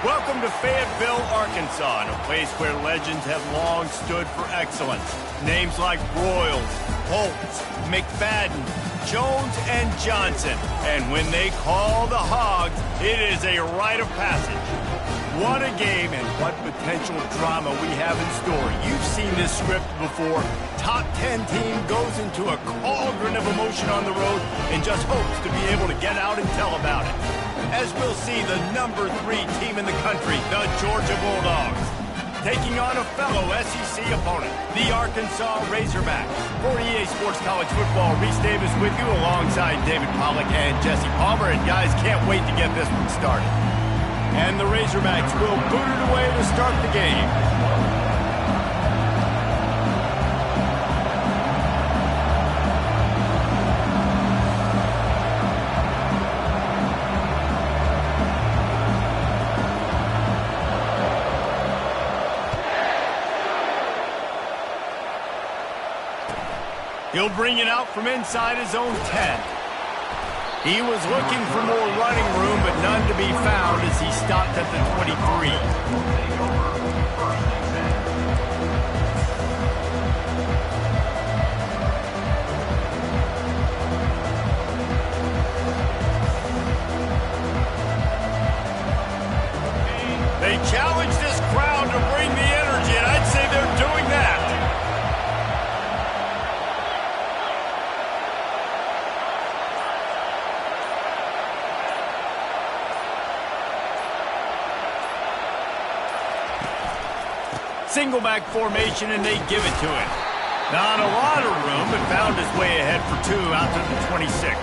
Welcome to Fayetteville, Arkansas, a place where legends have long stood for excellence. Names like Broyles, Holtz, McFadden, Jones, and Johnson. And when they call the Hogs, it is a rite of passage. What a game and what potential drama we have in store. You've seen this script before. Top 10 team goes into a cauldron of emotion on the road and just hopes to be able to get out and tell about it. As we'll see the number 3 team in the country, the Georgia Bulldogs, taking on a fellow SEC opponent, the Arkansas Razorbacks. For EA Sports College Football, Reese Davis with you alongside David Pollack and Jesse Palmer. And guys, can't wait to get this one started. And the Razorbacks will boot it away to start the game. He'll bring it out from inside his own 10. He was looking for more running room, but none to be found as he stopped at the 23. They challenge this crowd to bring the energy, and I'd say they're doing that. Single back formation, and they give it to him. Not a lot of room, but found his way ahead for 2 out to the 26.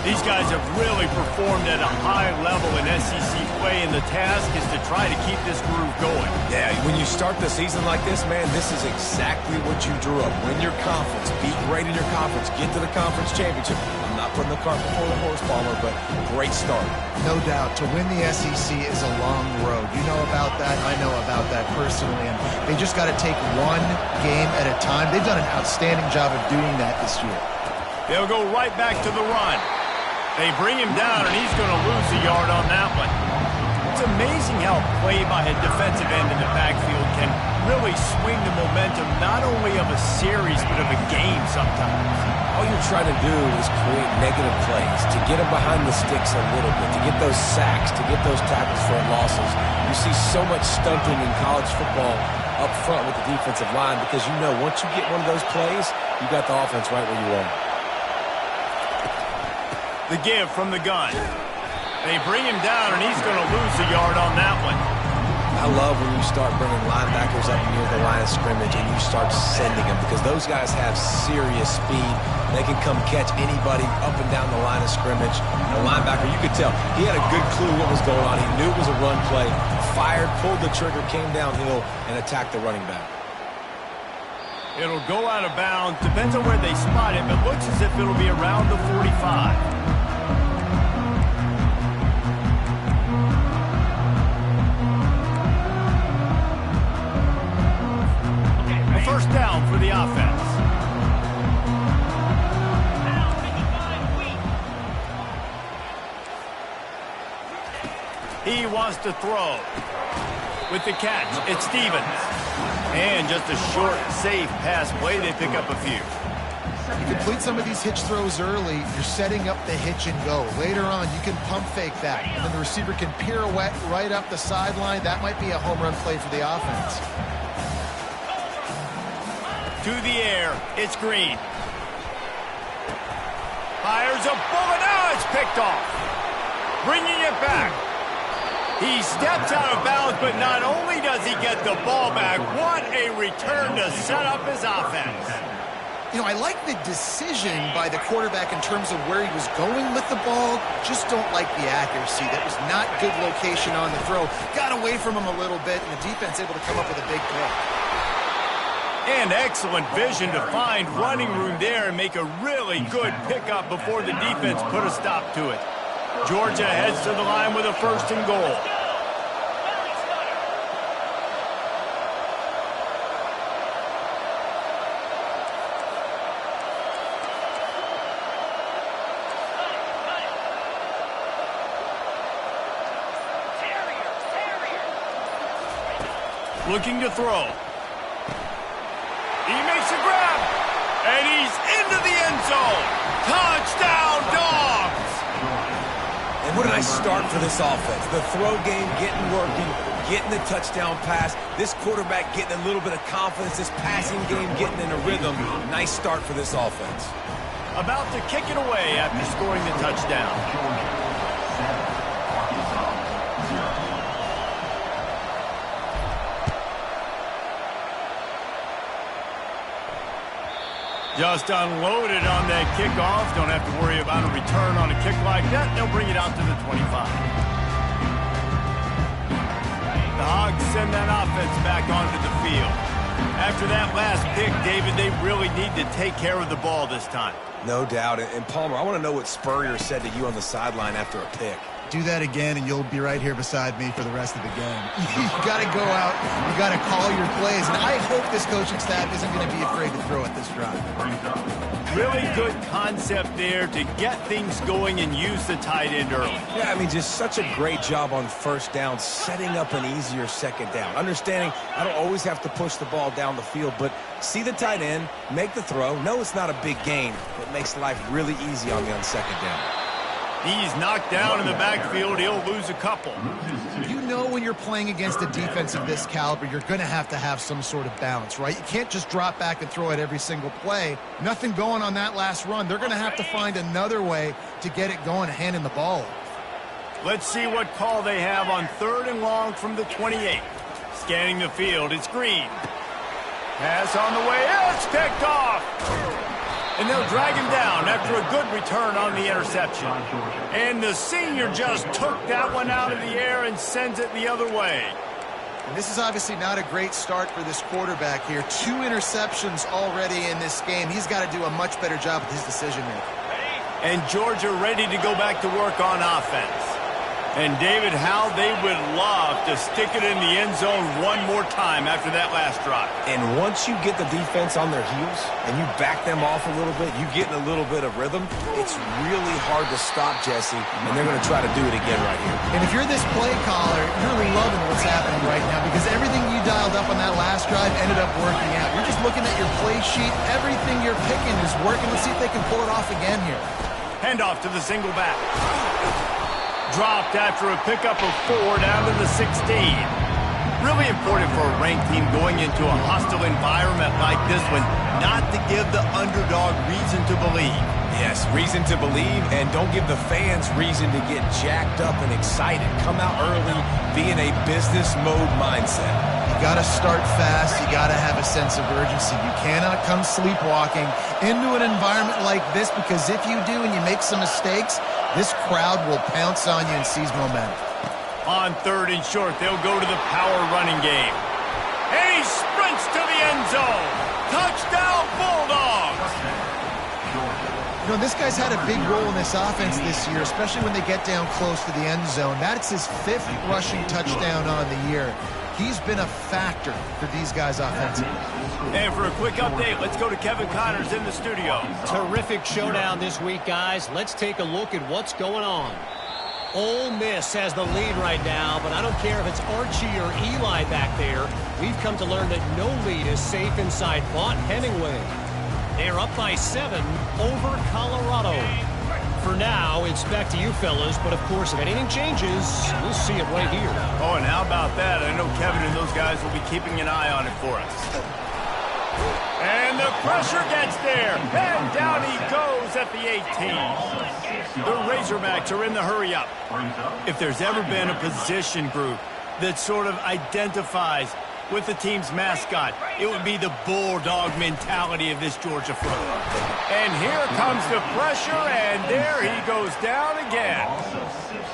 These guys have really performed at a high level in SEC play, and the task is to try to keep this groove going. Yeah, when you start the season like this, man, this is exactly what you drew up. Win your conference, be great in your conference, get to the conference championship. I'm not putting the cart before the horse, Palmer, but great start. No doubt. To win the SEC is a long road. You know about that. I know about that personally. And they just got to take one game at a time. They've done an outstanding job of doing that this year. They'll go right back to the run. They bring him down, and he's going to lose a yard on that one. It's amazing how play by a defensive end in the backfield can really swing the momentum not only of a series, but of a game sometimes. All you're trying to do is create negative plays, to get them behind the sticks a little bit, to get those sacks, to get those tackles for losses. You see so much stunting in college football up front with the defensive line because you know once you get one of those plays, you got the offense right where you want it. The give from the gun. They bring him down, and he's going to lose a yard on that one. I love when you start bringing linebackers up near the line of scrimmage and you start sending them because those guys have serious speed. They can come catch anybody up and down the line of scrimmage. And the linebacker, you could tell, he had a good clue what was going on. He knew it was a run play, fired, pulled the trigger, came downhill, and attacked the running back. It'll go out of bounds. Depends on where they spot it, but looks as if it'll be around the 45. First down for the offense. He wants to throw. With the catch, it's Stevens. And just a short, safe pass play. They pick up a few. You complete some of these hitch throws early, you're setting up the hitch and go. Later on, you can pump fake that, and then the receiver can pirouette right up the sideline. That might be a home run play for the offense. To the air, it's Green. Fires a bullet, now it's picked off. Bringing it back. He steps out of bounds, but not only does he get the ball back, what a return to set up his offense. You know, I like the decision by the quarterback in terms of where he was going with the ball. Just don't like the accuracy. That was not good location on the throw. Got away from him a little bit, and the defense able to come up with a big play. And excellent vision to find running room there and make a really good pickup before the defense put a stop to it. Georgia heads to the line with a 1st and goal. looking to throw. He makes a grab, and he's into the end zone. Touchdown, Dogs! And what a nice start for this offense. The throw game getting working, getting the touchdown pass. This quarterback getting a little bit of confidence. This passing game getting in a rhythm. Nice start for this offense. About to kick it away after scoring the touchdown. Just unloaded on that kickoff. Don't have to worry about a return on a kick like that. They'll bring it out to the 25. The Hogs send that offense back onto the field. After that last pick, David, they really need to take care of the ball this time. No doubt. And Palmer, I want to know what Spurrier said to you on the sideline after a pick. Do that again, and you'll be right here beside me for the rest of the game. You got to go out. You got to call your plays. And I hope this coaching staff isn't going to be afraid to throw at this drive. Really good concept there to get things going and use the tight end early. Yeah, I mean, just such a great job on first down, setting up an easier second down. Understanding I don't always have to push the ball down the field, but see the tight end, make the throw. No, it's not a big gain, but makes life really easy on me on second down. He's knocked down in the backfield. He'll lose a couple. You know when you're playing against a defense of this caliber, you're going to have some sort of balance, right? You can't just drop back and throw it every single play. Nothing going on that last run. They're going to have to find another way to get it going, handing the ball off. Let's see what call they have on 3rd and long from the 28. Scanning the field, it's Green. Pass on the way, it's picked off. And they'll drag him down after a good return on the interception. And the senior just took that one out of the air and sends it the other way. And this is obviously not a great start for this quarterback here. 2 interceptions already in this game. He's got to do a much better job with his decision-making. And Georgia ready to go back to work on offense. And, David, how they would love to stick it in the end zone one more time after that last drive. And once you get the defense on their heels and you back them off a little bit, you get in a little bit of rhythm, it's really hard to stop, Jesse, and they're going to try to do it again right here. And if you're this play caller, you're loving what's happening right now because everything you dialed up on that last drive ended up working out. You're just looking at your play sheet. Everything you're picking is working. Let's see if they can pull it off again here. Handoff to the single back. Dropped after a pickup of 4 down to the 16. Really important for a ranked team going into a hostile environment like this one, not to give the underdog reason to believe. Yes, reason to believe, and don't give the fans reason to get jacked up and excited. Come out early, be in a business mode mindset. You got to start fast. You got to have a sense of urgency. You cannot come sleepwalking into an environment like this because if you do and you make some mistakes, this crowd will pounce on you and seize momentum. On 3rd and short, they'll go to the power running game. And he sprints to the end zone. Touchdown, Bulldogs! You know, this guy's had a big role in this offense this year, especially when they get down close to the end zone. That's his 5th rushing touchdown on the year. He's been a factor for these guys offensively. And for a quick update, let's go to Kevin Connors in the studio. Terrific showdown this week, guys. Let's take a look at what's going on. Ole Miss has the lead right now, but I don't care if it's Archie or Eli back there. We've come to learn that no lead is safe inside Vaught-Hemingway. They're up by 7 over Colorado. For now, it's back to you fellas, but of course, if anything changes, we'll see it right here. Oh, and how about that? I know Kevin and those guys will be keeping an eye on it for us. And the pressure gets there, and down he goes at the 18. The Razorbacks are in the hurry-up. If there's ever been a position group that sort of identifies with the team's mascot, it would be the bulldog mentality of this Georgia front. And here comes the pressure, and there he goes down again.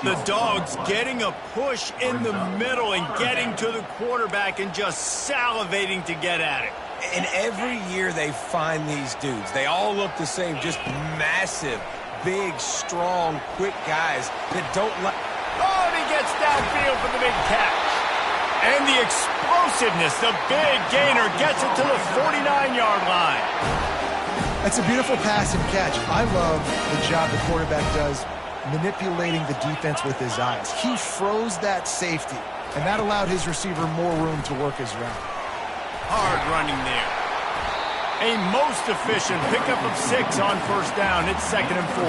The Dogs getting a push in the middle and getting to the quarterback and just salivating to get at it. And every year they find these dudes. They all look the same, just massive, big, strong, quick guys that don't like... Oh, and he gets downfield for the big catch. And the explosiveness, the big gainer gets it to the 49-yard line. That's a beautiful pass and catch. I love the job the quarterback does manipulating the defense with his eyes. He froze that safety. and that allowed his receiver more room to work his route. Hard running there. A most efficient pickup of 6 on first down. It's 2nd and 4.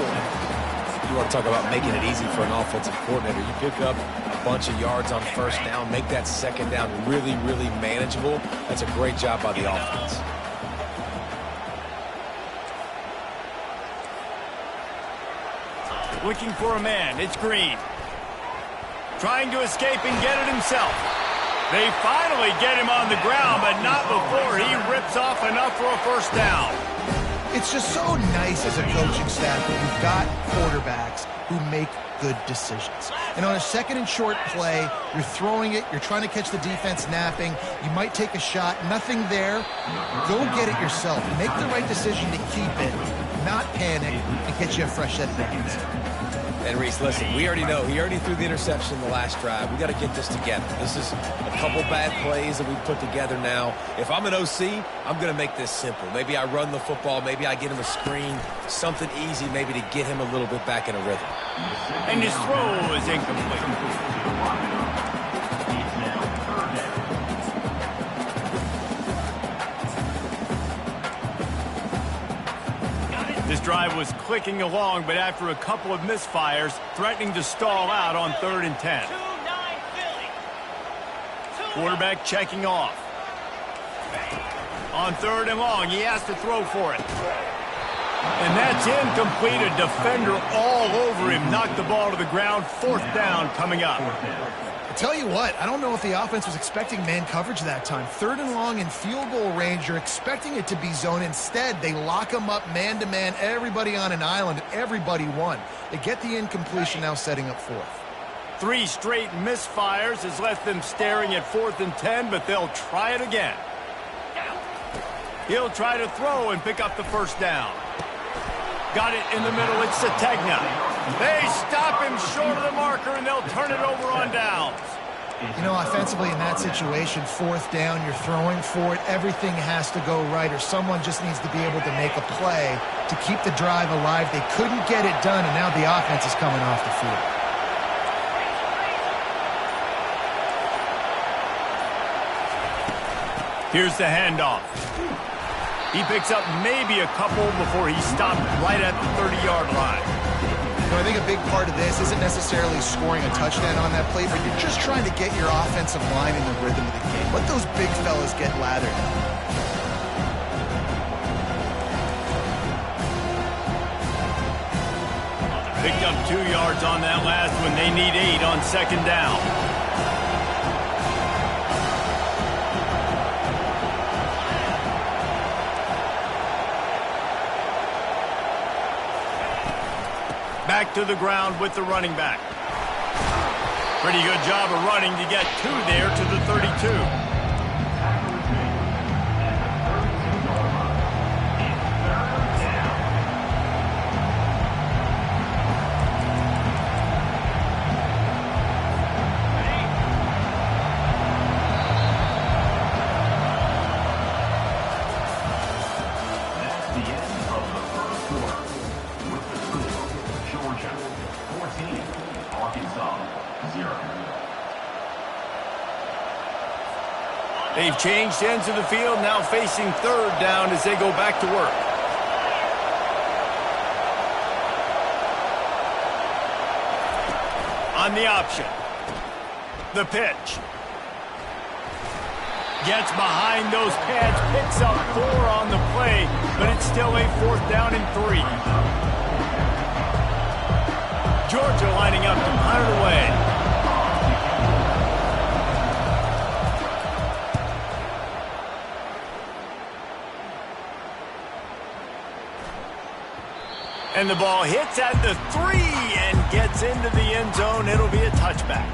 You want to talk about making it easy for an offensive coordinator. You pick up a bunch of yards on first down, make that second down really, really manageable. That's a great job by the offense. Looking for a man. It's Green. Trying to escape and get it himself. They finally get him on the ground, but not before he rips off enough for a first down. It's just so nice as a coaching staff when you've got quarterbacks who make good decisions. And on a 2nd and short play, you're throwing it, you're trying to catch the defense napping, you might take a shot, nothing there. Go get it yourself. Make the right decision to keep it, not panic, and get you a fresh set of downs. And Reese, listen, we already know. He already threw the interception in the last drive. We got to get this together. This is a couple bad plays that we've put together now. If I'm an OC, I'm going to make this simple. Maybe I run the football. Maybe I get him a screen. Something easy maybe to get him a little bit back in a rhythm. And his throw is incomplete. This drive was clicking along, but after a couple of misfires, threatening to stall out on 3rd and 10. Quarterback checking off. On 3rd and long, he has to throw for it. And that's incomplete. A defender all over him. Knocked the ball to the ground. 4th down coming up. I tell you what, I don't know if the offense was expecting man coverage that time. 3rd and long in field goal range, you're expecting it to be zone. Instead, they lock them up man-to-man, everybody on an island, everybody won. They get the incompletion, now setting up 4th. 3 straight misfires has left them staring at 4th and 10, but they'll try it again. He'll try to throw and pick up the first down. Got it in the middle. It's Sategna. They stop him short of the marker, and they'll turn it over on downs. You know, offensively in that situation, 4th down, you're throwing for it. Everything has to go right, or someone just needs to be able to make a play to keep the drive alive. They couldn't get it done, and now the offense is coming off the field. Here's the handoff. He picks up maybe a couple before he's stopped right at the 30-yard line. You know, I think a big part of this isn't necessarily scoring a touchdown on that play, but you're just trying to get your offensive line in the rhythm of the game. Let those big fellas get lathered. Picked up 2 yards on that last one. They need 8 on 2nd down. Back to the ground with the running back. Pretty good job of running to get 2 there to the 32. They've changed ends of the field, now facing 3rd down as they go back to work. On the option. The pitch. Gets behind those pads, picks up 4 on the play, but it's still a 4th down and 3. Georgia lining up to punt it away. And the ball hits at the 3 and gets into the end zone. It'll be a touchback.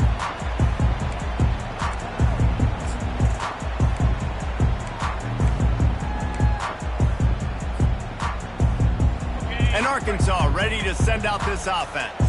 And Arkansas ready to send out this offense.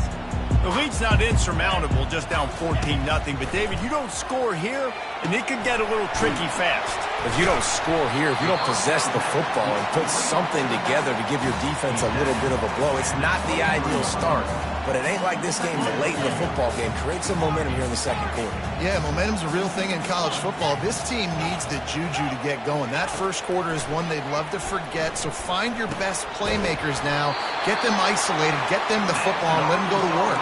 The lead's not insurmountable, just down 14-0. But, David, you don't score here, and it could get a little tricky fast. If you don't score here, if you don't possess the football and put something together to give your defense a little bit of a blow, it's not the ideal start. but it ain't like this game late in the football game. Create some momentum here in the second quarter. Yeah, momentum's a real thing in college football. This team needs the juju to get going. That first quarter is one they'd love to forget, so find your best playmakers now. Get them isolated, get them the football, and let them go to work.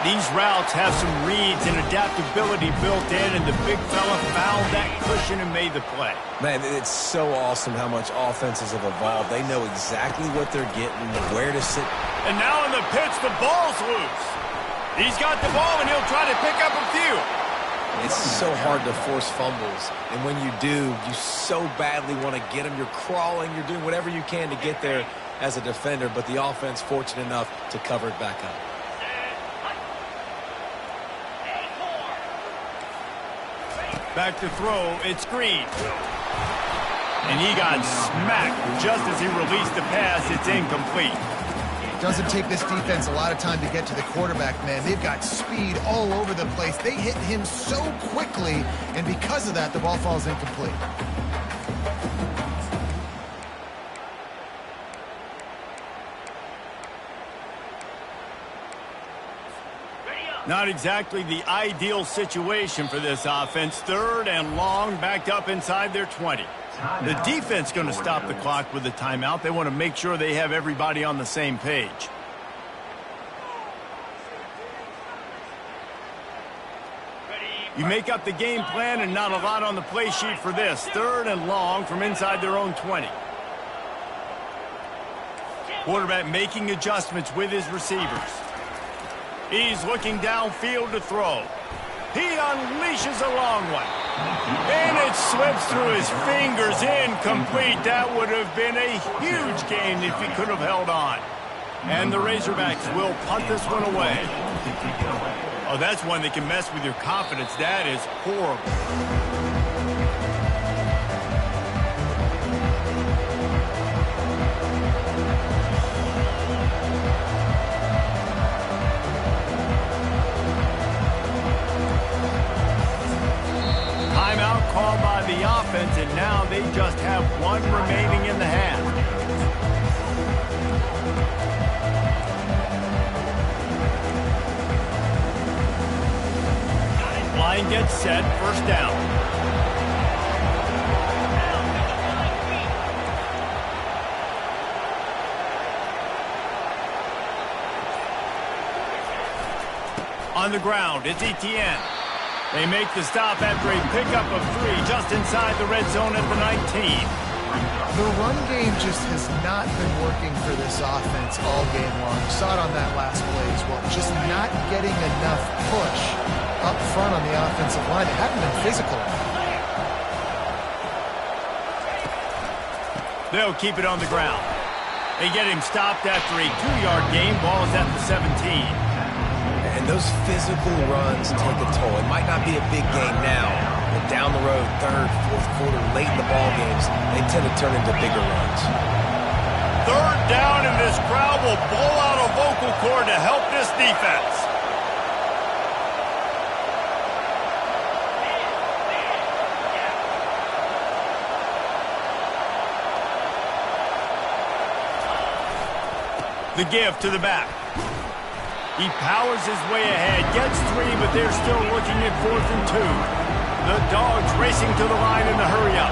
These routes have some reads and adaptability built in, and the big fella found that cushion and made the play. Man, it's so awesome how much offenses have evolved. They know exactly what they're getting, where to sit. And now in the pitch, the ball's loose. He's got the ball, and he'll try to pick up a few. It's so hard to force fumbles, and when you do, you so badly want to get them. You're crawling, you're doing whatever you can to get there as a defender, but the offense fortunate enough to cover it back up. Back to throw, it's Green. And he got smacked just as he released the pass. It's incomplete. Doesn't take this defense a lot of time to get to the quarterback, man. They've got speed all over the place. They hit him so quickly, and because of that, the ball falls incomplete. Not exactly the ideal situation for this offense. 3rd and long, backed up inside their 20. The defense going to stop the clock with a timeout. They want to make sure they have everybody on the same page. You make up the game plan and not a lot on the play sheet for this. 3rd and long from inside their own 20. Quarterback making adjustments with his receivers. He's looking downfield to throw. He unleashes a long one. And it slips through his fingers, incomplete. That would have been a huge gain if he could have held on. And the Razorbacks will punt this one away. Oh, that's one that can mess with your confidence. That is horrible. Called by the offense, and now they just have one remaining in the half. Line gets set, first down. On the ground, it's Etienne. They make the stop after a pickup of 3 just inside the red zone at the 19. The run game just has not been working for this offense all game long. You saw it on that last play as well. Just not getting enough push up front on the offensive line. They haven't been physical enough. They'll keep it on the ground. They get him stopped after a 2-yard gain. Ball is at the 17. And those physical runs take a toll. It might not be a big game now, but down the road, 3rd, 4th quarter, late in the ball games, they tend to turn into bigger runs. 3rd down, and this crowd will blow out a vocal cord to help this defense. The give to the back. He powers his way ahead, gets 3, but they're still looking at 4th and 2. The Dogs racing to the line in the hurry-up.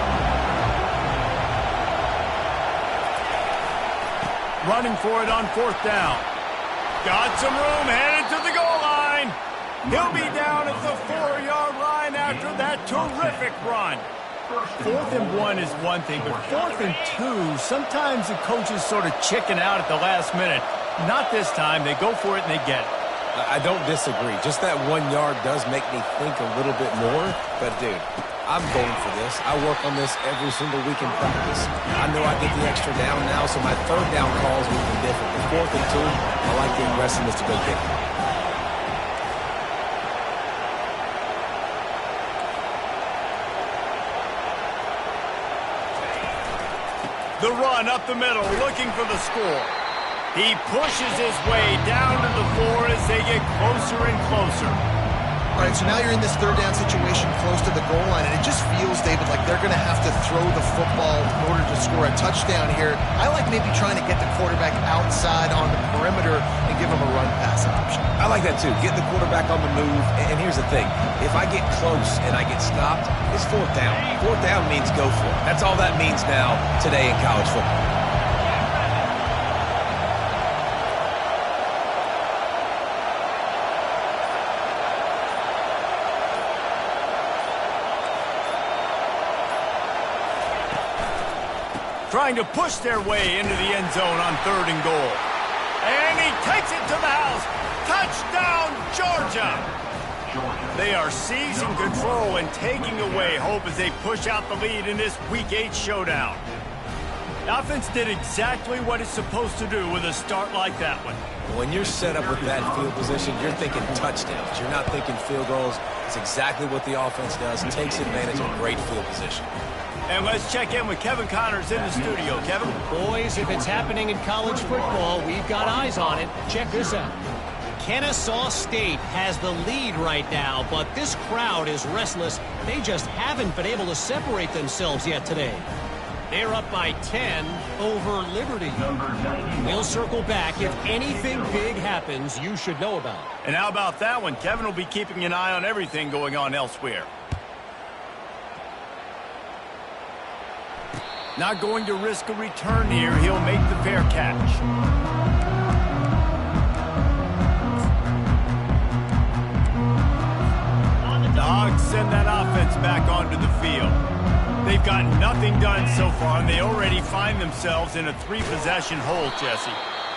Running for it on 4th down. Got some room, headed to the goal line. He'll be down at the 4-yard line after that terrific run. 4th and 1 is one thing, but 4th and 2, sometimes the coaches sort of chicken out at the last minute. Not this time. They go for it and they get it. I don't disagree. Just that 1 yard does make me think a little bit more. But, dude, I'm going for this. I work on this every single week in practice. I know I get the extra down now, so my 3rd down calls will be different. But 4th and 2, I like the aggressiveness to go get it. The run up the middle, looking for the score. He pushes his way down to the 4 as they get closer and closer. All right, so now you're in this third down situation close to the goal line, and it just feels, David, like they're going to have to throw the football in order to score a touchdown here. I like maybe trying to get the quarterback outside on the perimeter and give him a run-pass option. I like that, too. Get the quarterback on the move. And here's the thing. If I get close and I get stopped, it's fourth down. Fourth down means go for it. That's all that means now today in college football. Trying to push their way into the end zone on 3rd and goal. And he takes it to the house. Touchdown, Georgia! They are seizing control and taking away hope as they push out the lead in this Week 8 showdown. The offense did exactly what it's supposed to do with a start like that one. When you're set up with that field position, you're thinking touchdowns. You're not thinking field goals. It's exactly what the offense does. It takes advantage of great field position. And let's check in with Kevin Connors in the studio. Kevin? Boys, if it's happening in college football, we've got eyes on it. Check this out. Kennesaw State has the lead right now, but this crowd is restless. They just haven't been able to separate themselves yet today. They're up by 10 over Liberty. We'll circle back. If anything big happens, you should know about it. And how about that one? Kevin will be keeping an eye on everything going on elsewhere. Not going to risk a return here. He'll make the fair catch. The Hogs send that offense back onto the field. They've got nothing done so far, and they already find themselves in a 3-possession hole, Jesse.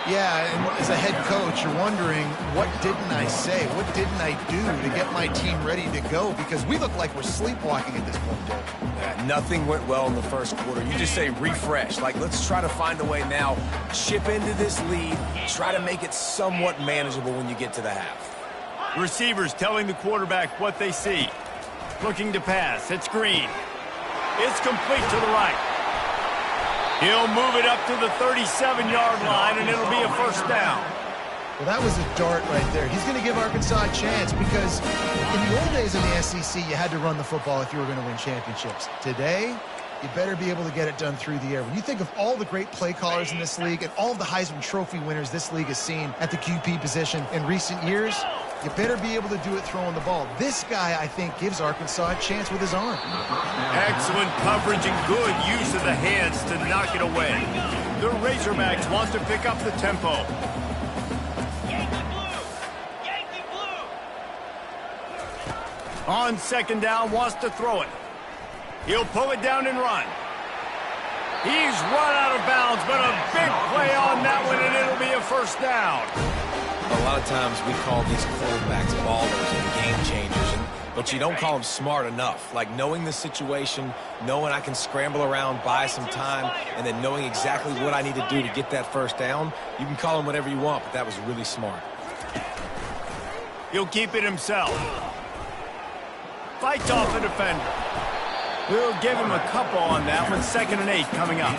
Yeah, and as a head coach, you're wondering, what didn't I say? What didn't I do to get my team ready to go? Because we look like we're sleepwalking at this point, Dave. Yeah, nothing went well in the first quarter. You just say refresh. Like, let's try to find a way now. Chip into this lead. Try to make it somewhat manageable when you get to the half. Receivers telling the quarterback what they see. Looking to pass. It's Green. It's complete to the right. He'll move it up to the 37-yard line, and it'll be a first down. Well, that was a dart right there. He's going to give Arkansas a chance because in the old days in the SEC, you had to run the football if you were going to win championships. Today, you better be able to get it done through the air. When you think of all the great play callers in this league and all of the Heisman Trophy winners this league has seen at the QB position in recent years, you better be able to do it throwing the ball. This guy, I think, gives Arkansas a chance with his arm. Excellent coverage and good use of the hands to knock it away. The Razorbacks want to pick up the tempo. Yankee blue. On 2nd down, wants to throw it. He'll pull it down and run. He's run out of bounds, but a big play on that one, and it'll be a first down. A lot of times we call these quarterbacks ballers and game changers, but you don't call them smart enough. Like knowing the situation, knowing I can scramble around, buy some time, and then knowing exactly what I need to do to get that first down. You can call them whatever you want, but that was really smart. He'll keep it himself. Fights off the defender. We'll give him a couple on that one. 2nd and 8 coming up.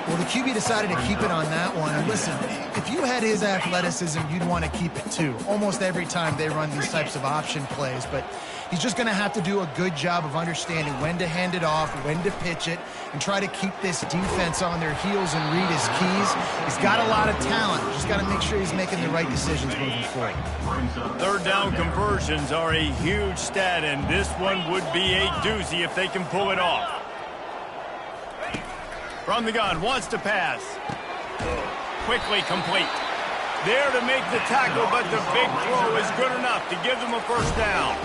Well, the QB decided to keep it on that one. And listen, if you had his athleticism, you'd want to keep it too. Almost every time they run these types of option plays. But he's just going to have to do a good job of understanding when to hand it off, when to pitch it, and try to keep this defense on their heels and read his keys. He's got a lot of talent. Just got to make sure he's making the right decisions moving forward. 3rd down conversions are a huge stat, and this one would be a doozy if they can pull it off. From the gun, wants to pass. Quickly complete. There to make the tackle, but the big throw is good enough to give them a first down.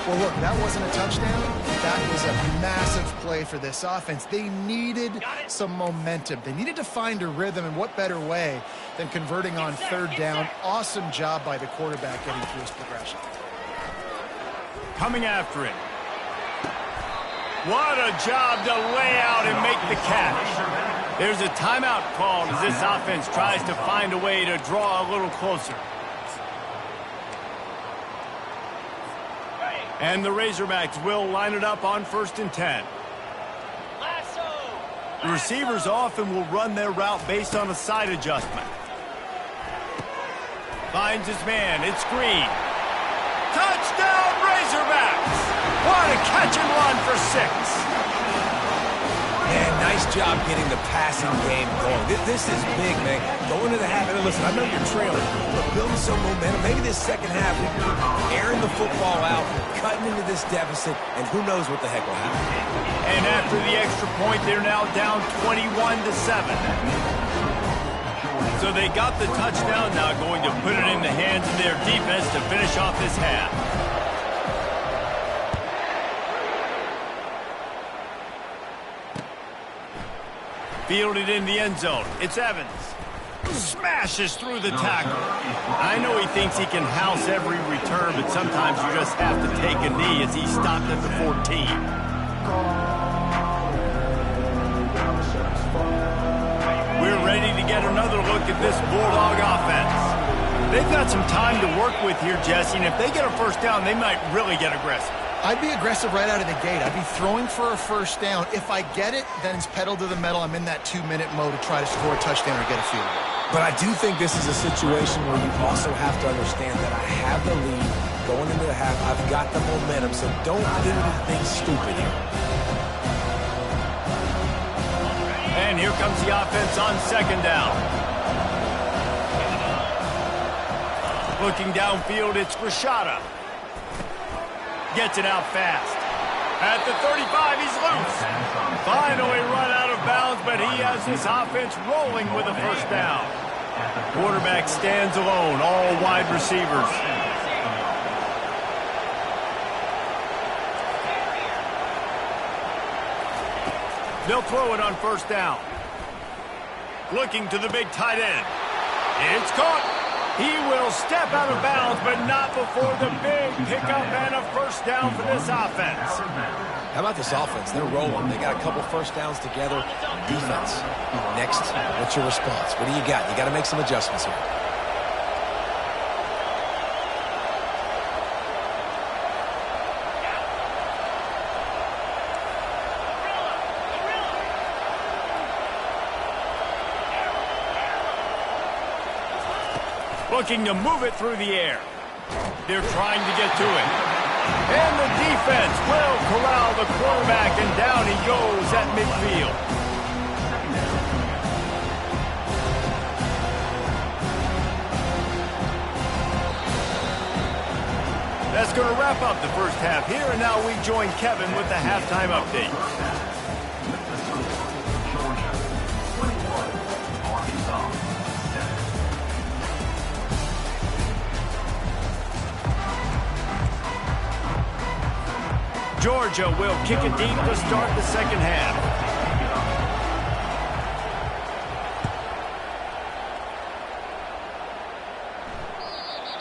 Well, look, that wasn't a touchdown. That was a massive play for this offense. They needed some momentum. They needed to find a rhythm, and what better way than converting on 3rd down. Awesome job by the quarterback getting through his progression. Coming after it. What a job to lay out and make the catch. There's a timeout called as this offense tries to find a way to draw a little closer. And the Razorbacks will line it up on 1st and 10. The receivers often will run their route based on a side adjustment. Finds his man. It's Green. Touchdown, Man, nice job getting the passing game going. This is big, man. Going to the half. And listen, I know you're trailing, but building some momentum. Maybe this second half, airing the football out, cutting into this deficit, and who knows what the heck will happen. And after the extra point, they're now down 21-7. So they got the touchdown, now going to put it in the hands of their defense to finish off this half. Fielded in the end zone. It's Evans. Smashes through the tackle. I know he thinks he can house every return, but sometimes you just have to take a knee as he stopped at the 14. We're ready to get another look at this Bulldog offense. They've got some time to work with here, Jesse, and if they get a first down, they might really get aggressive. I'd be aggressive right out of the gate. I'd be throwing for a first down. If I get it, then it's pedal to the metal. I'm in that 2-minute mode to try to score a touchdown or get a field goal. But I do think this is a situation where you also have to understand that I have the lead going into the half. I've got the momentum, so don't do anything stupid here. And here comes the offense on second down. Looking downfield, it's Rashada. Gets it out fast. At the 35, he's loose. Finally run out of bounds, but he has this offense rolling with a first down. Quarterback stands alone, all wide receivers. They'll throw it on first down. Looking to the big tight end. It's caught. He will step out of bounds, but not before the big pickup and a first down for this offense. How about this offense? They're rolling. They got a couple first downs together. Defense. Next, what's your response? What do you got? You got to make some adjustments here. Looking to move it through the air. They're trying to get to it. And the defense will corral the quarterback, and down he goes at midfield. That's going to wrap up the first half here, and now we join Kevin with the halftime update. Georgia will kick it deep to start the second half.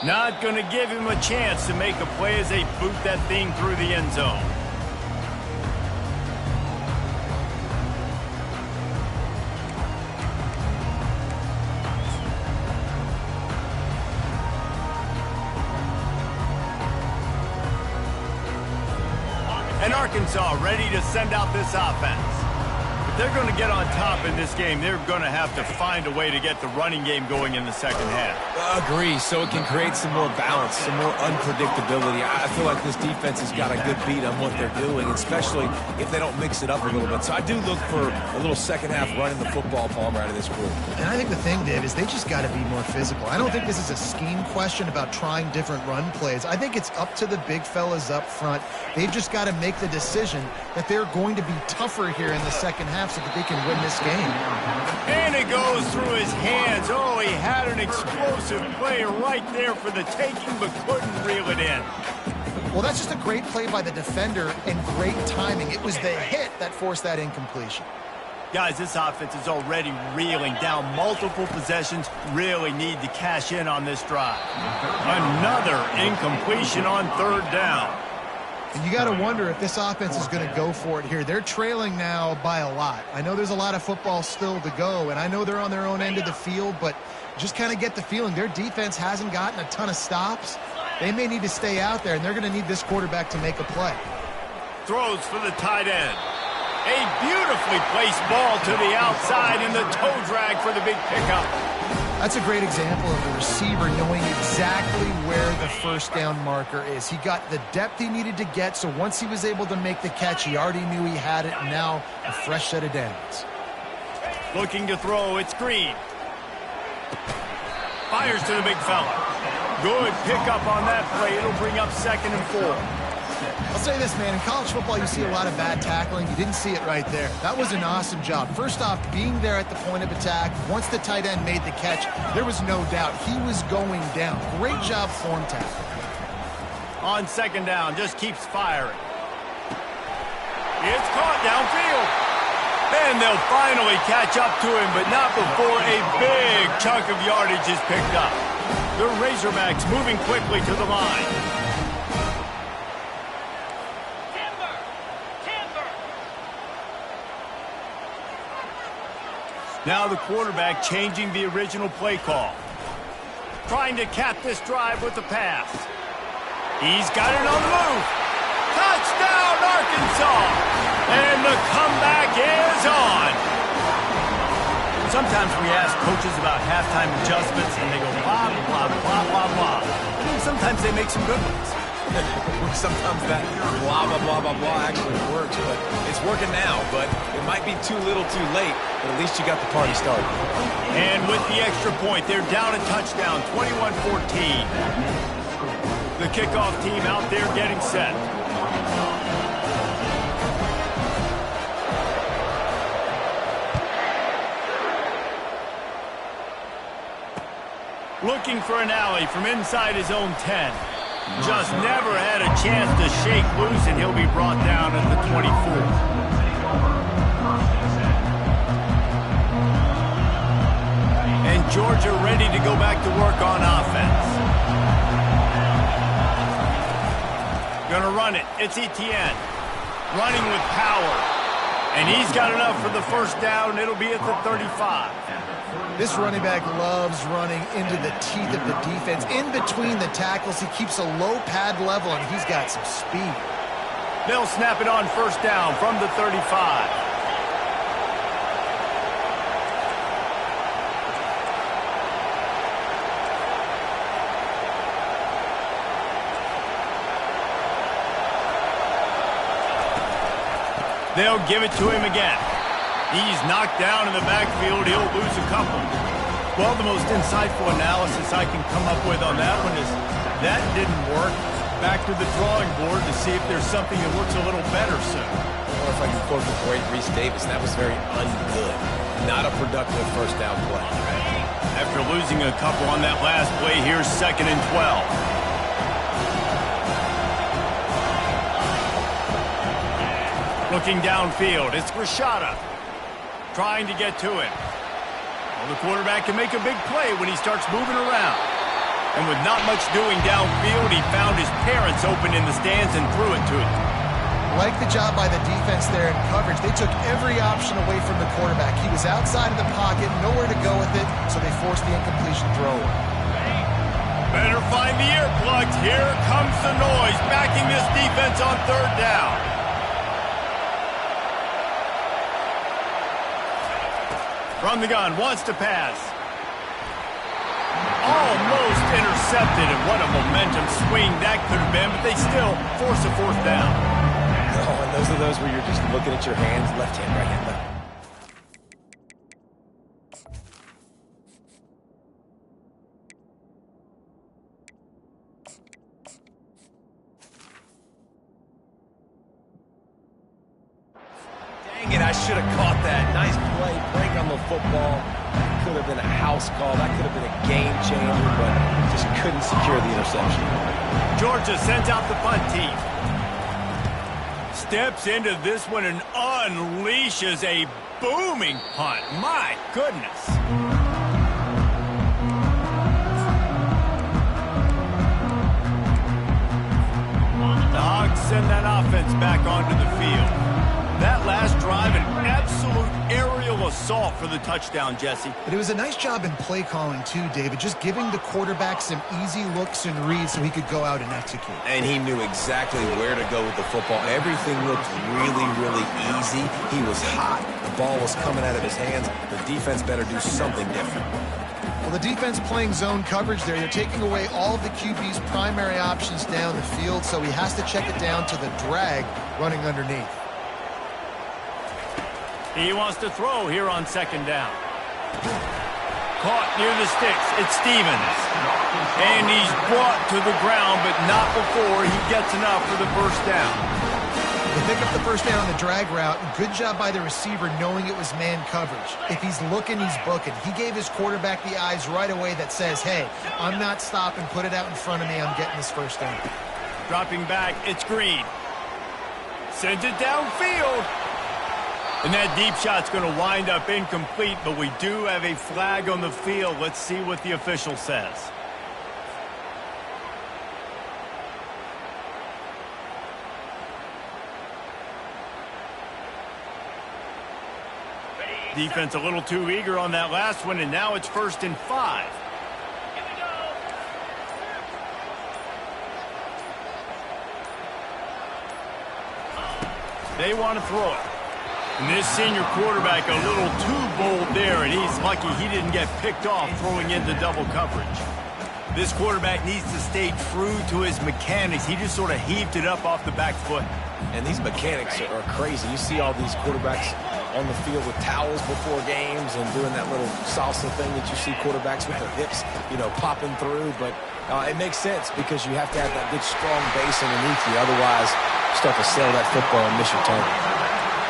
Not going to give him a chance to make a play as they boot that thing through the end zone. And Arkansas ready to send out this offense. If they're going to get on top in this game, they're going to have to find a way to get the running game going in the second half. Agree, so it can create some more balance, some more unpredictability. I feel like this defense has got a good beat on what they're doing, especially if they don't mix it up a little bit. So I do look for a little second half running the football Palmer out of this group. And I think the thing, Dave, is they just got to be more physical. I don't think this is a scheme question about trying different run plays. I think it's up to the big fellas up front. They've just got to make the decision that they're going to be tougher here in the second half so that they can win this game. And it goes through his hands. Oh, he had an explosive play right there for the taking, but couldn't reel it in. Well, that's just a great play by the defender and great timing. It was the hit that forced that incompletion. Guys, this offense is already reeling down multiple possessions. Really need to cash in on this drive. Another incompletion on third down. And you got to wonder if this offense is going to go for it here. They're trailing now by a lot. I know there's a lot of football still to go, and I know they're on their own end of the field, but just kind of get the feeling their defense hasn't gotten a ton of stops. They may need to stay out there, and they're going to need this quarterback to make a play. Throws for the tight end. A beautifully placed ball to the outside, and the toe drag for the big pickup. That's a great example of the receiver knowing exactly where the first down marker is. He got the depth he needed to get, so once he was able to make the catch, he already knew he had it, and now a fresh set of downs. Looking to throw, it's Green. Fires to the big fella. Good pickup on that play. It'll bring up 2nd and 4. I'll say this, man. In college football, you see a lot of bad tackling. You didn't see it right there. That was an awesome job. First off, being there at the point of attack. Once the tight end made the catch, there was no doubt he was going down. Great job form tackle. On 2nd down, just keeps firing. It's caught downfield. And they'll finally catch up to him, but not before a big chunk of yardage is picked up. The Razorbacks moving quickly to the line. Now the quarterback changing the original play call. Trying to cap this drive with the pass. He's got it on the move. Touchdown, Arkansas! And the comeback is on. Sometimes we ask coaches about halftime adjustments, and they go blah, blah, blah, blah, blah. And sometimes they make some good ones. Sometimes that blah, blah, blah, blah, blah actually works, but it's working now. But it might be too little too late, but at least you got the party started. And with the extra point, they're down a touchdown, 21-14. The kickoff team out there getting set. Looking for an alley from inside his own 10. Just never had a chance to shake loose, and he'll be brought down at the 24. And Georgia ready to go back to work on offense. Gonna run it. It's Etienne. Running with power. And he's got enough for the first down. It'll be at the 35. This running back loves running into the teeth of the defense. In between the tackles, he keeps a low pad level, and he's got some speed. They'll snap it on first down from the 35. They'll give it to him again. He's knocked down in the backfield. He'll lose a couple. Well, the most insightful analysis I can come up with on that one is that didn't work. Back to the drawing board to see if there's something that works a little better soon. Or if I can quote the great Reese Davis, that was very ungood. Not a productive first down play. After losing a couple on that last play, here's 2nd and 12. Looking downfield, it's Rashada. Trying to get to him. Well, the quarterback can make a big play when he starts moving around. And with not much doing downfield, he found his parents open in the stands and threw it to him. Like the job by the defense there in coverage. They took every option away from the quarterback. He was outside of the pocket, nowhere to go with it, so they forced the incompletion throw. Better find the earplugs. Here comes the noise, backing this defense on 3rd down. From the gun, wants to pass. Almost intercepted, and what a momentum swing that could have been, but they still force a 4th down. Oh, and those are those where you're just looking at your hands, left hand, right hand, left. Dang it, I should have caught that. Nice play, break on the football. That could have been a house call. That could have been a game changer, but just couldn't secure the interception. Georgia sends out the punt team. Steps into this one and unleashes a booming punt. My goodness. The Hogs send that offense back onto the field. That last drive, an absolute aerial assault for the touchdown, Jesse. But it was a nice job in play calling, too, David. Just giving the quarterback some easy looks and reads so he could go out and execute. And he knew exactly where to go with the football. Everything looked really, really easy. He was hot. The ball was coming out of his hands. The defense better do something different. Well, the defense playing zone coverage there. They're taking away all of the QB's primary options down the field, so he has to check it down to the drag running underneath. He wants to throw here on second down. Caught near the sticks. It's Stevens. And he's brought to the ground, but not before he gets enough for the first down. They pick up the first down on the drag route. Good job by the receiver knowing it was man coverage. If he's looking, he's booking. He gave his quarterback the eyes right away that says, hey, I'm not stopping. Put it out in front of me. I'm getting this first down. Dropping back, it's Green. Sends it downfield. And that deep shot's going to wind up incomplete, but we do have a flag on the field. Let's see what the official says. Defense a little too eager on that last one, and now it's 1st and 5. They want to throw it. And this senior quarterback a little too bold there, and he's lucky he didn't get picked off throwing into double coverage. This quarterback needs to stay true to his mechanics. He just sort of heaved it up off the back foot. And these mechanics are crazy. You see all these quarterbacks on the field with towels before games and doing that little salsa thing that you see quarterbacks with their hips, popping through. But it makes sense because you have to have that good, strong base underneath you. Otherwise, you start to sail that football and miss your target.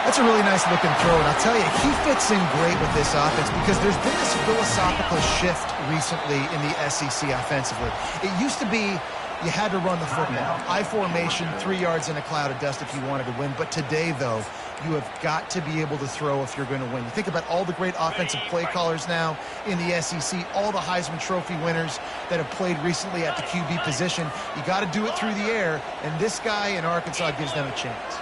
That's a really nice looking throw, and I'll tell you, he fits in great with this offense because there's been this philosophical shift recently in the SEC offensively. It used to be you had to run the football. I formation, 3 yards in a cloud of dust if you wanted to win. But today, though, you have got to be able to throw if you're going to win. You think about all the great offensive play callers now in the SEC, all the Heisman Trophy winners that have played recently at the QB position. You got to do it through the air, and this guy in Arkansas gives them a chance.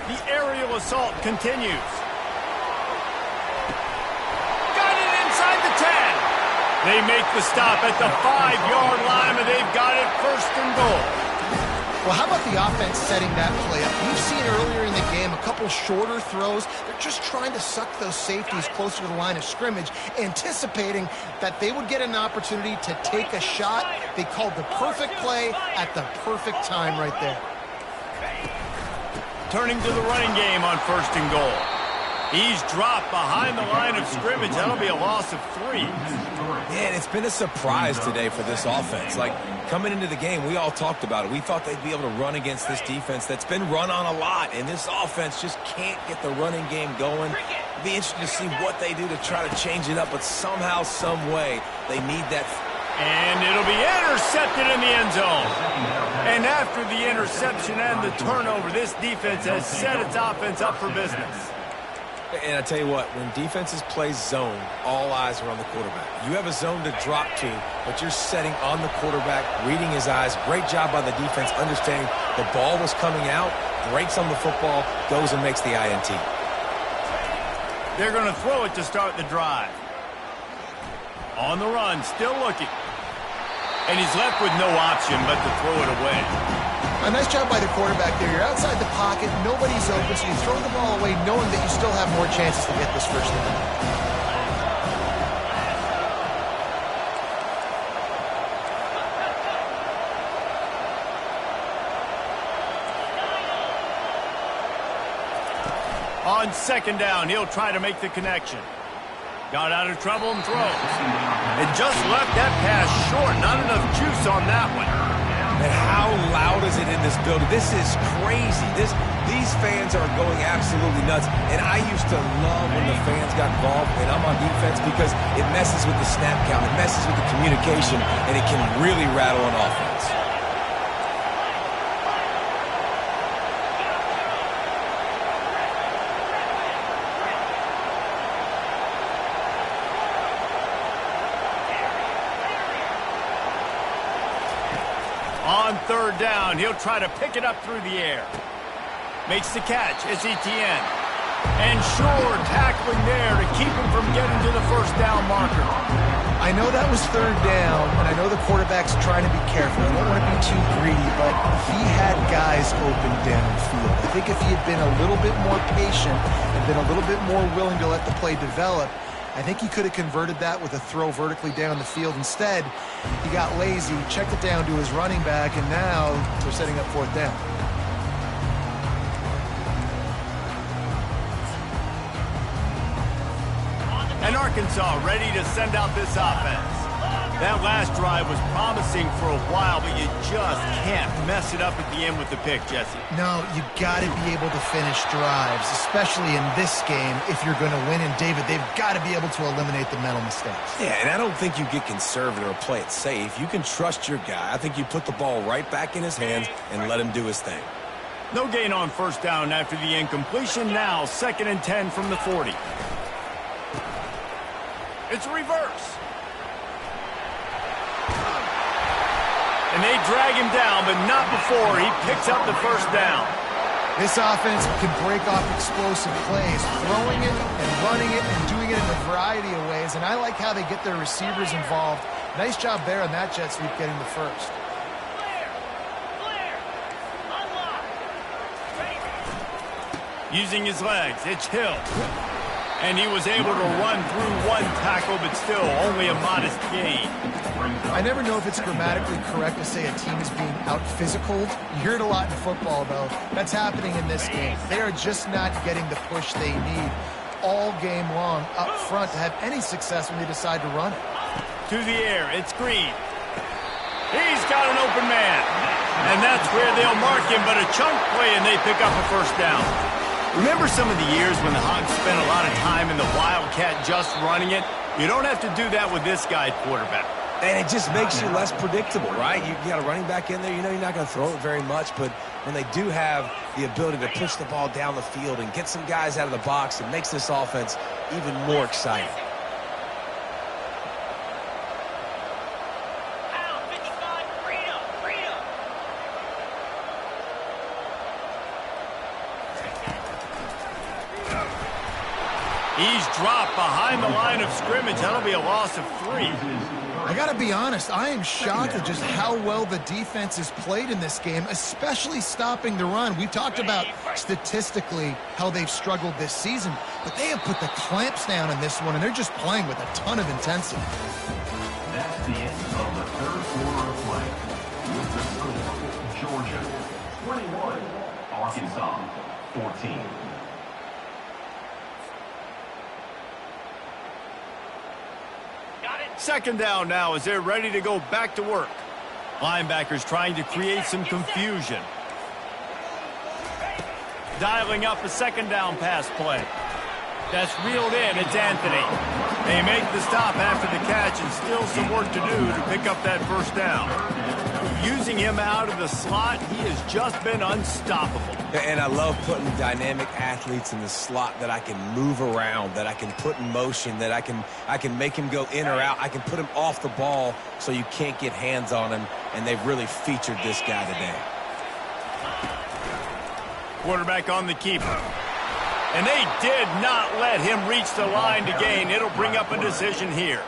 The aerial assault continues. Got it inside the 10. They make the stop at the 5-yard line, and they've got it 1st and goal. Well, how about the offense setting that play up? We've seen earlier in the game a couple shorter throws. They're just trying to suck those safeties closer to the line of scrimmage, anticipating that they would get an opportunity to take a shot. They called the perfect play at the perfect time right there. Turning to the running game on 1st and goal. He's dropped behind the line of scrimmage. That'll be a loss of 3. Yeah, and it's been a surprise today for this offense. Like, coming into the game, we all talked about it. We thought they'd be able to run against this defense that's been run on a lot, and this offense just can't get the running game going. It'll be interesting to see what they do to try to change it up, but somehow, some way, they need that. And it'll be intercepted in the end zone. And after the interception and the turnover, this defense has set its offense up for business. And I tell you what, when defenses play zone, all eyes are on the quarterback. You have a zone to drop to, but you're setting on the quarterback, reading his eyes. Great job by the defense, understanding the ball was coming out, breaks on the football, goes and makes the INT. They're going to throw it to start the drive. On the run, still looking. And he's left with no option but to throw it away. A nice job by the quarterback there. You're outside the pocket, nobody's open, so you throw the ball away knowing that you still have more chances to get this first down. On 2nd down, he'll try to make the connection. Got out of trouble and throws. It just left that pass short. Not enough juice on that one. And how loud is it in this building? This is crazy. These fans are going absolutely nuts. And I used to love when the fans got involved and I'm on defense because it messes with the snap count. It messes with the communication, and it can really rattle an offense. On 3rd down, he'll try to pick it up through the air. Makes the catch. It's Etienne. And Shore tackling there to keep him from getting to the 1st down marker. I know that was 3rd down, and I know the quarterback's trying to be careful. I don't want to be too greedy, but he had guys open downfield. I think if he had been a little bit more patient and been a little bit more willing to let the play develop, I think he could have converted that with a throw vertically down the field. Instead, he got lazy, checked it down to his running back, and now they're setting up 4th down. And Arkansas ready to send out this offense. That last drive was promising for a while, but you just can't mess it up at the end with the pick, Jesse. No, you got to be able to finish drives, especially in this game if you're going to win. And, David, they've got to be able to eliminate the mental mistakes. Yeah, and I don't think you get conservative or play it safe. You can trust your guy. I think you put the ball right back in his hands and let him do his thing. No gain on 1st down after the incompletion. Now 2nd and 10 from the 40. It's a reverse. And they drag him down, but not before he picks up the 1st down. This offense can break off explosive plays, throwing it and running it and doing it in a variety of ways. And I like how they get their receivers involved. Nice job there on that jet sweep getting the 1st. Using his legs, it's Hill. And he was able to run through 1 tackle, but still only a modest gain. I never know if it's grammatically correct to say a team is being out-physicaled. You hear it a lot in football, though. That's happening in this game. They are just not getting the push they need all game long up front to have any success when they decide to run it. To the air, it's Green. He's got an open man. And that's where they'll mark him, but a chunk play, and they pick up a 1st down. Remember some of the years when the Hogs spent a lot of time in the Wildcat just running it? You don't have to do that with this guy at quarterback. And it just makes you less predictable, right? You got a running back in there. You know you're not going to throw it very much, but when they do have the ability to push the ball down the field and get some guys out of the box, it makes this offense even more exciting. He's dropped behind the line of scrimmage. That'll be a loss of 3. I got to be honest, I am shocked at just how well the defense has played in this game, especially stopping the run. We've talked about statistically how they've struggled this season, but they have put the clamps down in this one, and they're just playing with a ton of intensity. That's the end of the 3rd quarter of play. With the score, Georgia 21, Arkansas 14. Second down now as they're ready to go back to work. Linebackers trying to create some confusion. Dialing up a 2nd down pass play. That's reeled in. It's Anthony. They make the stop after the catch, and still some work to do to pick up that 1st down. Using him out of the slot, he has just been unstoppable. And I love putting dynamic athletes in the slot that I can move around, that I can put in motion, that I can make him go in or out. I can put him off the ball so you can't get hands on him, and they've really featured this guy today. Quarterback on the keeper. And they did not let him reach the line to gain. It'll bring up a decision here.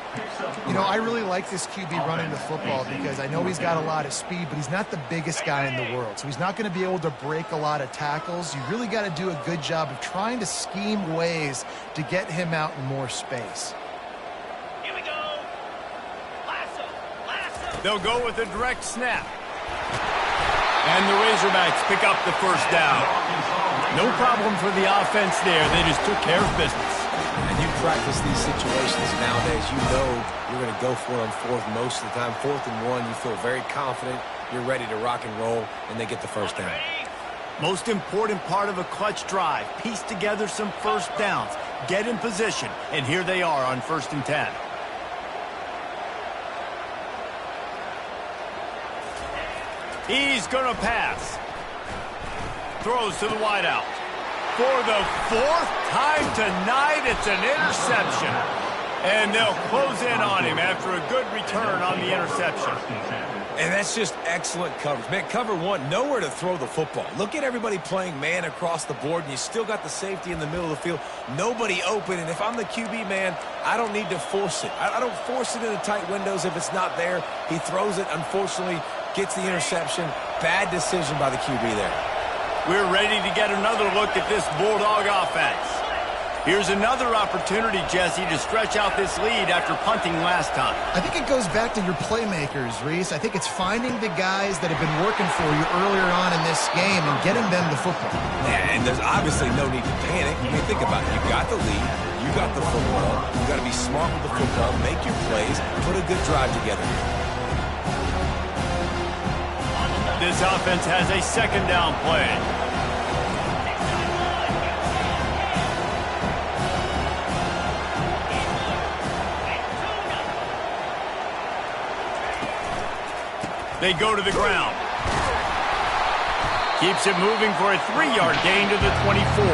You know, I really like this QB running the football because I know he's got a lot of speed, but he's not the biggest guy in the world. So he's not going to be able to break a lot of tackles. You really got to do a good job of trying to scheme ways to get him out in more space. Here we go. Lasso. They'll go with a direct snap. And the Razorbacks pick up the 1st down. No problem for the offense there. They just took care of business. And you practice these situations nowadays. You know you're going to go for it on 4th most of the time. 4th and 1, you feel very confident. You're ready to rock and roll, and they get the 1st down. Most important part of a clutch drive. Piece together some 1st downs. Get in position. And here they are on 1st and 10. He's going to pass. Throws to the wideout. For the 4th time tonight, it's an interception. And they'll close in on him after a good return on the interception. And that's just excellent coverage. Man, cover 1, nowhere to throw the football. Look at everybody playing man across the board, and you still got the safety in the middle of the field. Nobody open, and if I'm the QB man, I don't need to force it. I don't force it into tight windows if it's not there. He throws it, unfortunately, gets the interception. Bad decision by the QB there. We're ready to get another look at this Bulldog offense. Here's another opportunity, Jesse, to stretch out this lead after punting last time. I think it goes back to your playmakers, Reese. I think it's finding the guys that have been working for you earlier on in this game and getting them the football. Yeah, and there's obviously no need to panic. I mean, think about it. You got the lead. You got the football. You got to be smart with the football. Make your plays. Put a good drive together. This offense has a second down play. They go to the ground. Keeps it moving for a 3-yard gain to the 24.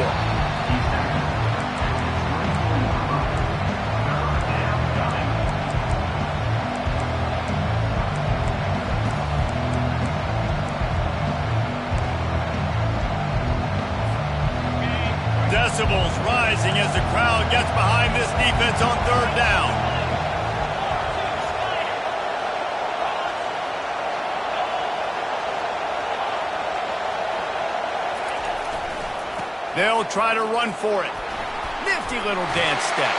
Decibels rising as the crowd gets behind this defense on third down. They'll try to run for it. Nifty little dance step.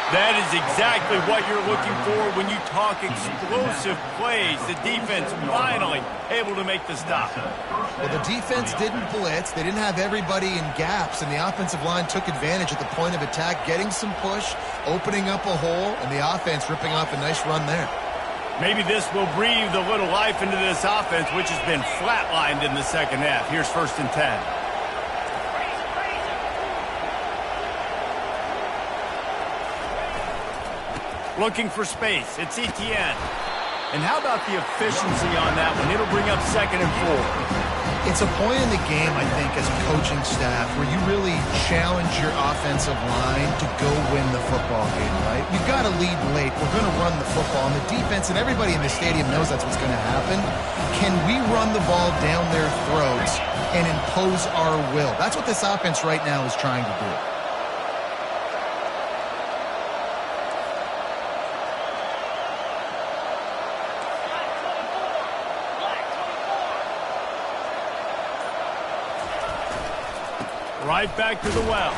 That is exactly what you're looking for when you talk explosive plays. The defense finally able to make the stop. Well, the defense didn't blitz. They didn't have everybody in gaps, and the offensive line took advantage at the point of attack, getting some push, opening up a hole, and the offense ripping off a nice run there. Maybe this will breathe a little life into this offense, which has been flatlined in the second half. Here's 1st and 10. Looking for space. It's Etienne. And how about the efficiency on that one? It'll bring up 2nd and 4. It's a point in the game, I think, as a coaching staff, where you really challenge your offensive line to go win the football game, right? You've got to lead late. We're going to run the football. And the defense and everybody in the stadium knows that's what's going to happen. Can we run the ball down their throats and impose our will? That's what this offense right now is trying to do. Right back to the well.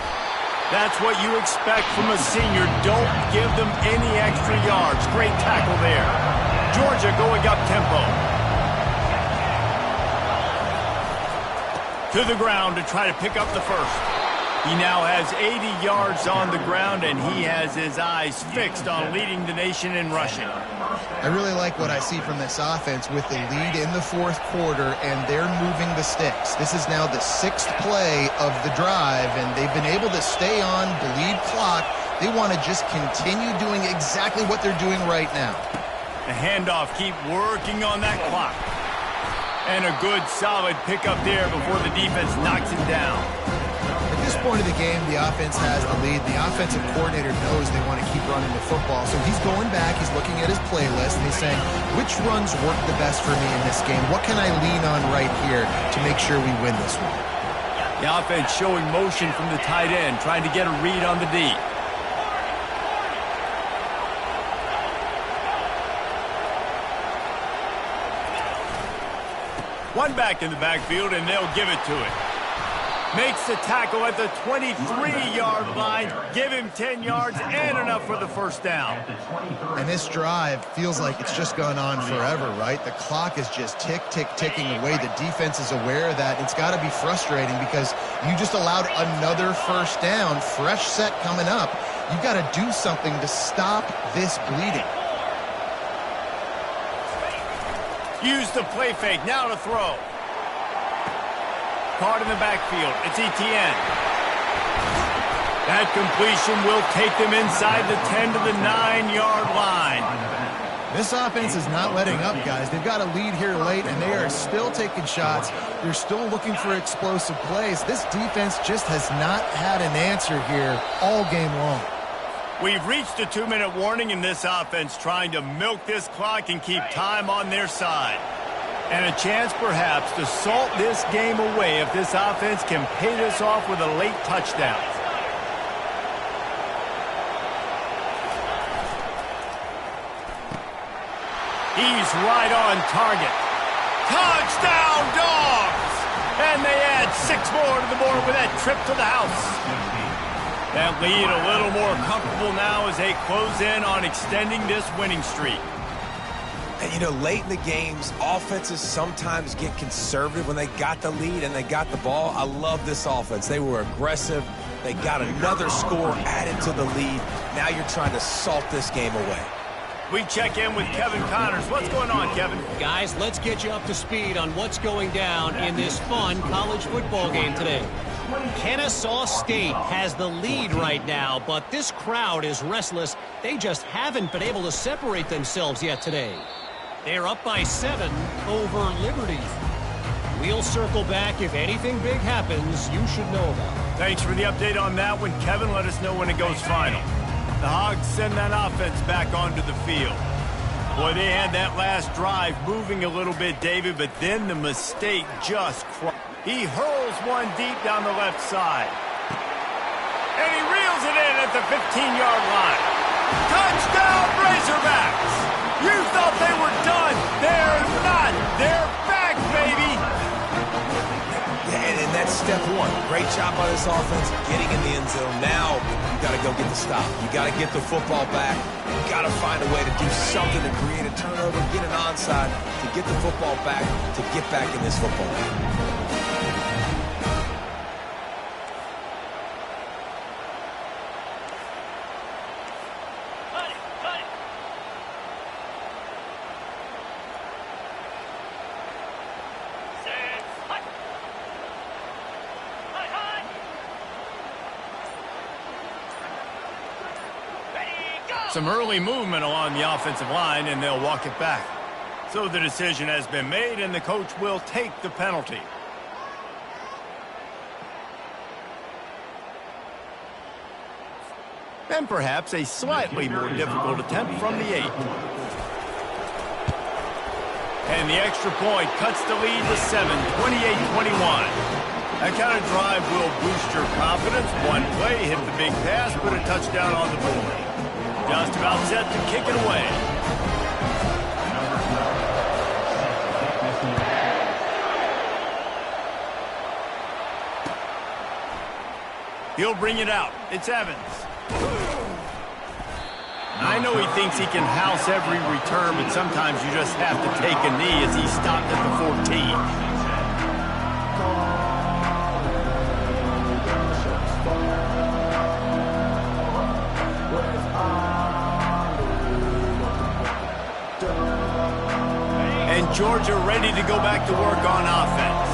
That's what you expect from a senior. Don't give them any extra yards. Great tackle there. Georgia going up tempo. To the ground to try to pick up the first. He now has 80 yards on the ground, and he has his eyes fixed on leading the nation in rushing. I really like what I see from this offense with the lead in the 4th quarter, and they're moving the sticks. This is now the 6th play of the drive, and they've been able to stay on, bleed clock. They want to just continue doing exactly what they're doing right now. The handoff, keep working on that clock. And a good, solid pickup there before the defense knocks it down. At this point of the game, the offense has the lead. The offensive coordinator knows they want to keep running the football. So he's going back, he's looking at his playlist, and he's saying, which runs work the best for me in this game? What can I lean on right here to make sure we win this one? The offense showing motion from the tight end, trying to get a read on the D. One back in the backfield, and they'll give it to it. Makes the tackle at the 23-yard line. Give him 10 yards and enough for the first down. And this drive feels like it's just gone on forever, right? The clock is just ticking away. The defense is aware of that. It's got to be frustrating because you just allowed another first down, fresh set coming up. You've got to do something to stop this bleeding. Use the play fake. Now to throw. Caught in the backfield. It's Etienne. That completion will take them inside the 10 to the 9-yard line. This offense is not letting up, guys. They've got a lead here late, and they are still taking shots. They're still looking for explosive plays. This defense just has not had an answer here all game long. We've reached a 2-minute warning in this offense, trying to milk this clock and keep time on their side. And a chance, perhaps, to salt this game away if this offense can pay this off with a late touchdown. He's right on target. Touchdown, Dogs! And they add 6 more to the board with that trip to the house. That lead a little more comfortable now as they close in on extending this winning streak. And, you know, late in the games, offenses sometimes get conservative when they got the lead and they got the ball. I love this offense. They were aggressive. They got another score added to the lead. Now you're trying to salt this game away. We check in with Kevin Connors. What's going on, Kevin? Guys, let's get you up to speed on what's going down in this fun college football game today. Kennesaw State has the lead right now, but this crowd is restless. They just haven't been able to separate themselves yet today. They're up by 7 over Liberty. We'll circle back if anything big happens you should know about. Thanks for the update on that one, Kevin. Let us know when it goes final. The Hogs send that offense back onto the field. Boy, they had that last drive moving a little bit, David, but then the mistake just crushed. He hurls one deep down the left side. And he reels it in at the 15-yard line. Touchdown, Razorbacks! You thought they were done. They're not. They're back, baby! Yeah, and that's step one. Great job by this offense getting in the end zone. Now you got to go get the stop. You got to get the football back. You got to find a way to do something to create a turnover, get an onside, to get the football back, to get back in this football game. Some early movement along the offensive line, and they'll walk it back. So the decision has been made, and the coach will take the penalty. And perhaps a slightly more difficult attempt from the 8. And the extra point cuts the lead to 7, 28-21. That kind of drive will boost your confidence. One play, hit the big pass, put a touchdown on the board. Just about set to kick it away. He'll bring it out. It's Evans. I know he thinks he can house every return, but sometimes you just have to take a knee as he stopped at the 14. And Georgia ready to go back to work on offense.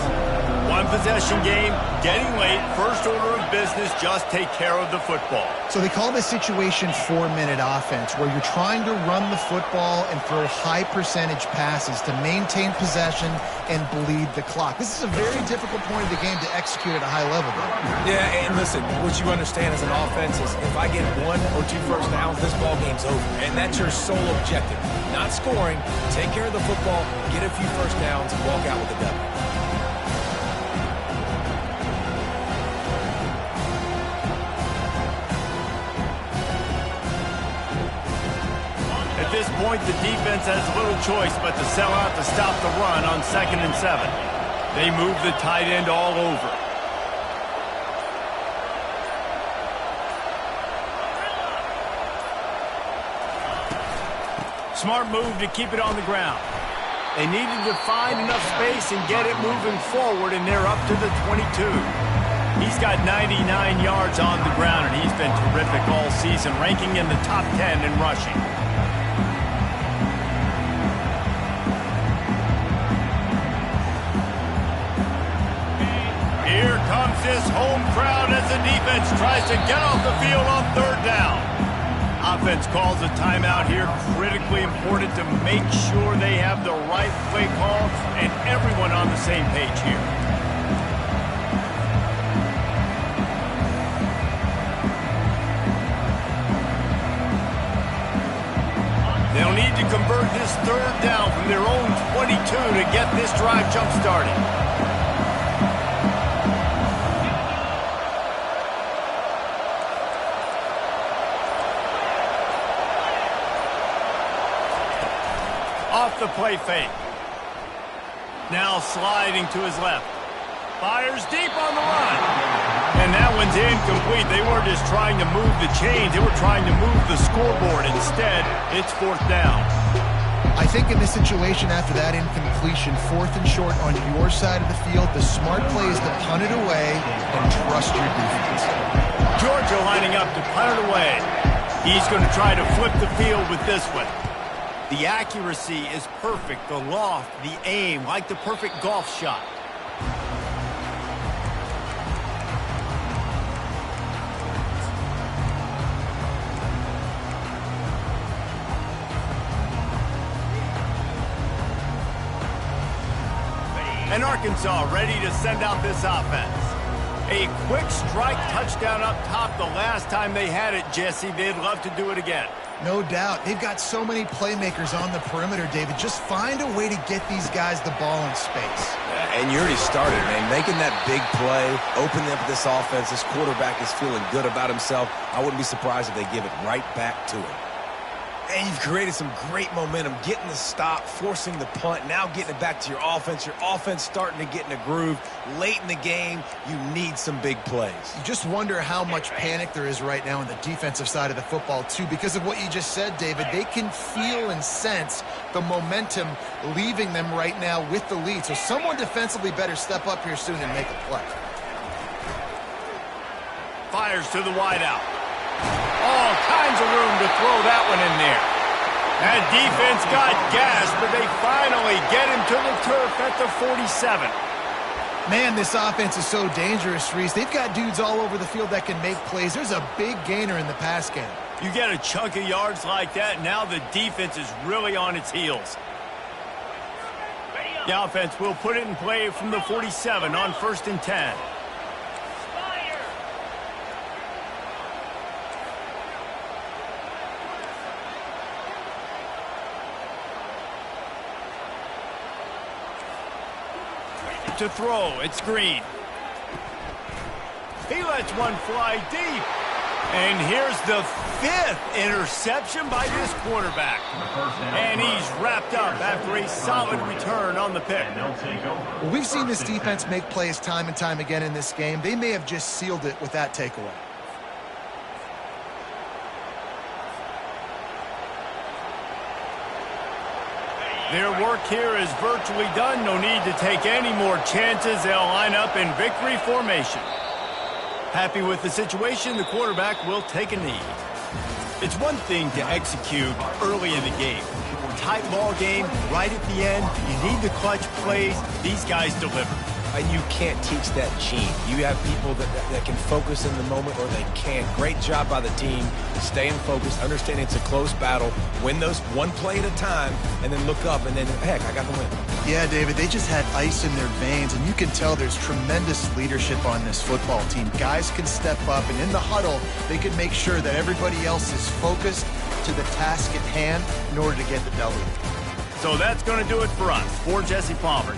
One possession game, getting late, first order of business, just take care of the football. So they call this situation 4-minute offense, where you're trying to run the football and throw high percentage passes to maintain possession and bleed the clock. This is a very difficult point of the game to execute at a high level, though. Yeah, and listen, what you understand as an offense is if I get 1 or 2 first downs, this ball game's over. And that's your sole objective. Not scoring, take care of the football, get a few first downs, and walk out with the W. At this point, the defense has little choice but to sell out to stop the run on 2nd and 7. They move the tight end all over. Smart move to keep it on the ground. They needed to find enough space and get it moving forward, and they're up to the 22. He's got 99 yards on the ground, and he's been terrific all season, ranking in the top 10 in rushing. Here comes this home crowd as the defense tries to get off the field on 3rd down. Offense calls a timeout here. Critically important to make sure they have the right play call and everyone on the same page here. They'll need to convert this 3rd down from their own 22 to get this drive jump-started. Off the play fake. Now sliding to his left. Fires deep on the run. And that one's incomplete. They weren't just trying to move the chains. They were trying to move the scoreboard. Instead, it's 4th down. I think in this situation after that incompletion, 4th and short on your side of the field, the smart play is to punt it away and trust your defense. Georgia lining up to punt it away. He's going to try to flip the field with this one. The accuracy is perfect. The loft, the aim, like the perfect golf shot. And Arkansas ready to send out this offense. A quick strike touchdown up top the last time they had it, Jesse. They'd love to do it again. No doubt. They've got so many playmakers on the perimeter, David. Just find a way to get these guys the ball in space. And you already started, man. Making that big play, opening up this offense. This quarterback is feeling good about himself. I wouldn't be surprised if they give it right back to him. And you've created some great momentum, getting the stop, forcing the punt, now getting it back to your offense. Your offense starting to get in a groove. Late in the game, you need some big plays. You just wonder how much panic there is right now on the defensive side of the football, too, because of what you just said, David. They can feel and sense the momentum leaving them right now with the lead. So someone defensively better step up here soon and make a play. Fires to the wideout. All kinds of room to throw that one in there. That defense got gas, but they finally get him to the turf at the 47. Man, this offense is so dangerous, Reese. They've got dudes all over the field that can make plays. There's a big gainer in the pass game. You get a chunk of yards like that, now the defense is really on its heels. The offense will put it in play from the 47 on 1st and 10. To throw, it's Green. He lets one fly deep. And here's the 5th interception by this quarterback. And he's wrapped up after a solid return on the pick. Well, we've seen this defense make plays time and time again in this game. They may have just sealed it with that takeaway. Their work here is virtually done. No need to take any more chances. They'll line up in victory formation. Happy with the situation, the quarterback will take a knee. It's one thing to execute early in the game. Tight ball game, right at the end. You need the clutch plays. These guys deliver. And you can't teach that gene. You have people that can focus in the moment or they can't. Great job by the team, staying focused, understanding it's a close battle, win those one play at a time, and then look up, and then, heck, I got the win. Yeah, David, they just had ice in their veins, and you can tell there's tremendous leadership on this football team. Guys can step up, and in the huddle, they can make sure that everybody else is focused to the task at hand in order to get the W. So that's going to do it for us. For Jesse Palmer,